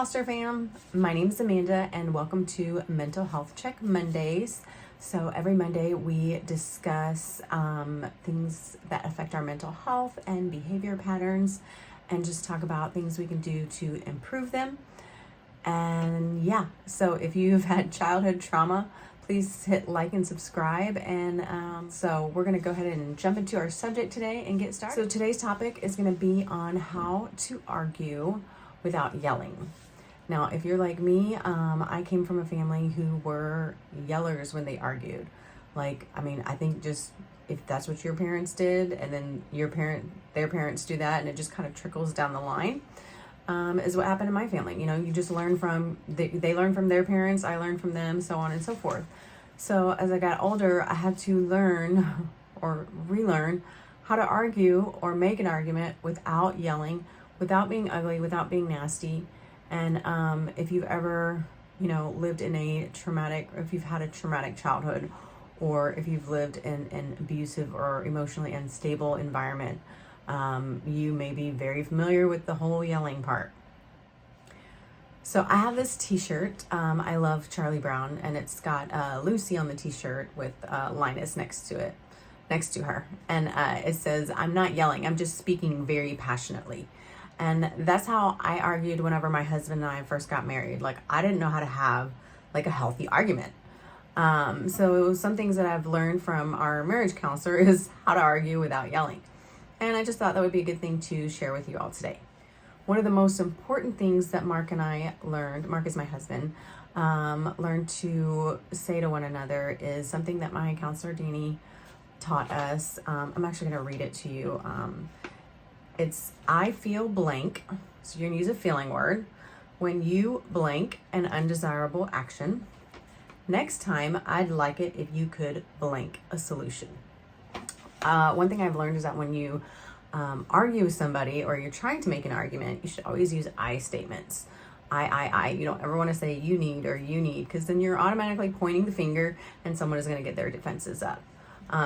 Foster fam, my name is Amanda and welcome to Mental Health Check Mondays. So every Monday we discuss things that affect our mental health and behavior patterns and just talk about things we can do to improve them. And yeah, so if you've had childhood trauma, please hit like and subscribe. And so we're going to go ahead and jump into our subject today and get started. So today's topic is going to be on how to argue without yelling. Now, if you're like me, I came from a family who were yellers when they argued. I think just if that's what your parents did, and then their parents do that, and it just kind of trickles down the line, is what happened in my family. You just learn from, they learn from their parents, I learned from them, so on and so forth. So as I got older, I had to learn or relearn how to argue or make an argument without yelling, without being ugly, without being nasty. And if you've ever, lived in if you've had a traumatic childhood, or if you've lived in an abusive or emotionally unstable environment, you may be very familiar with the whole yelling part. So I have this t-shirt. I love Charlie Brown, and it's got Lucy on the t-shirt with Linus next to her. And it says, "I'm not yelling, I'm just speaking very passionately." And that's how I argued whenever my husband and I first got married. I didn't know how to have a healthy argument. So some things that I've learned from our marriage counselor is how to argue without yelling. And I just thought that would be a good thing to share with you all today. One of the most important things that Mark and I learned, Mark is my husband, learned to say to one another is something that my counselor, Danny, taught us. I'm actually going to read it to you. It's, "I feel blank." So you're going to use a feeling word. "When you blank an undesirable action. Next time, I'd like it if you could blank a solution." One thing I've learned is that when you argue with somebody or you're trying to make an argument, you should always use I statements. I. You don't ever want to say you need or you need, because then you're automatically pointing the finger and someone is going to get their defenses up.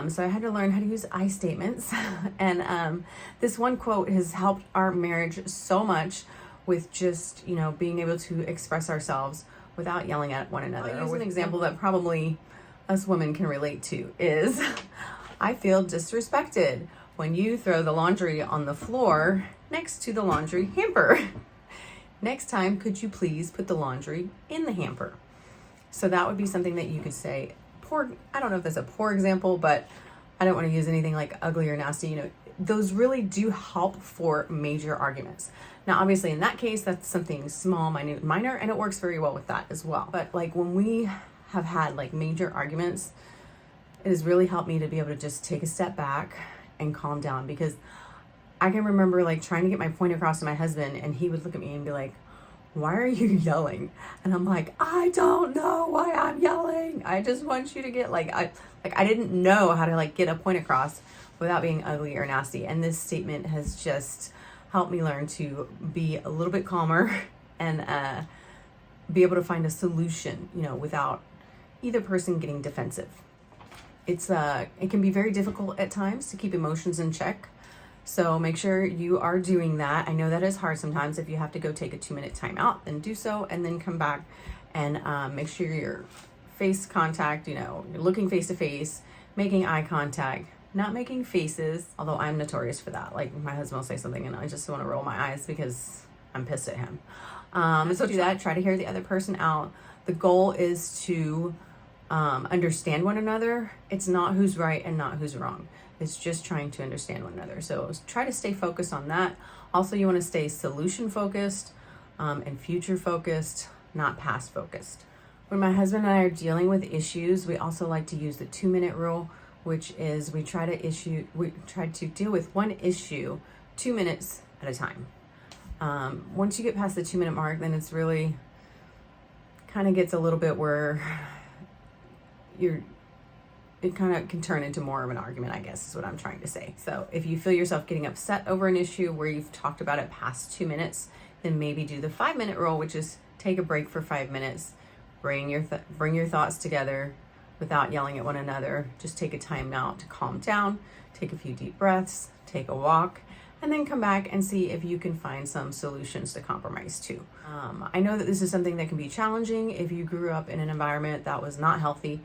So I had to learn how to use I statements. And this one quote has helped our marriage so much with just, being able to express ourselves without yelling at one another. I'll use an example that probably us women can relate to is, "I feel disrespected when you throw the laundry on the floor next to the laundry hamper. Next time, could you please put the laundry in the hamper?" So that would be something that you could say. I don't know if that's a poor example, but I don't want to use anything like ugly or nasty. Those really do help for major arguments. Now, obviously in that case, that's something small, minute, minor, and it works very well with that as well. But when we have had major arguments, it has really helped me to be able to just take a step back and calm down, because I can remember trying to get my point across to my husband, and he would look at me and be like, "Why are you yelling?" And I'm like, "I don't know why I'm yelling. I just want you to get I didn't know how to get a point across without being ugly or nasty." And this statement has just helped me learn to be a little bit calmer and be able to find a solution, without either person getting defensive. It can be very difficult at times to keep emotions in check. So make sure you are doing that. I know that is hard sometimes. If you have to go take a 2-minute timeout, then do so, and then come back and make sure your face contact, you're looking face to face, making eye contact, not making faces, although I'm notorious for that. My husband will say something and I just want to roll my eyes because I'm pissed at him. So do that. Try to hear the other person out. The goal is to understand one another. It's not who's right and not who's wrong. It's just trying to understand one another. So try to stay focused on that. Also, you want to stay solution focused and future focused, not past focused. When my husband and I are dealing with issues, we also like to use the 2-minute rule, which is we try to deal with one issue 2 minutes at a time. Once you get past the 2-minute mark, then it's really kind of gets a little bit where it kind of can turn into more of an argument, I guess is what I'm trying to say. So if you feel yourself getting upset over an issue where you've talked about it past 2 minutes, then maybe do the 5-minute rule, which is take a break for 5 minutes, bring your thoughts together without yelling at one another. Just take a time out to calm down, take a few deep breaths, take a walk, and then come back and see if you can find some solutions to compromise too. I know that this is something that can be challenging if you grew up in an environment that was not healthy,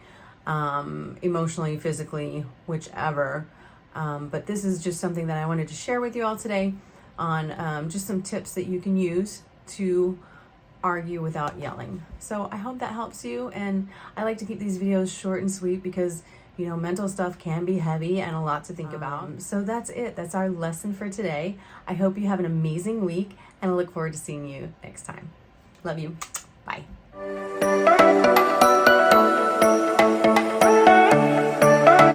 emotionally, physically, whichever. But this is just something that I wanted to share with you all today on just some tips that you can use to argue without yelling. So I hope that helps you, and I like to keep these videos short and sweet because mental stuff can be heavy and a lot to think about. So that's it. That's our lesson for today. I hope you have an amazing week, and I look forward to seeing you next time. Love you. Bye.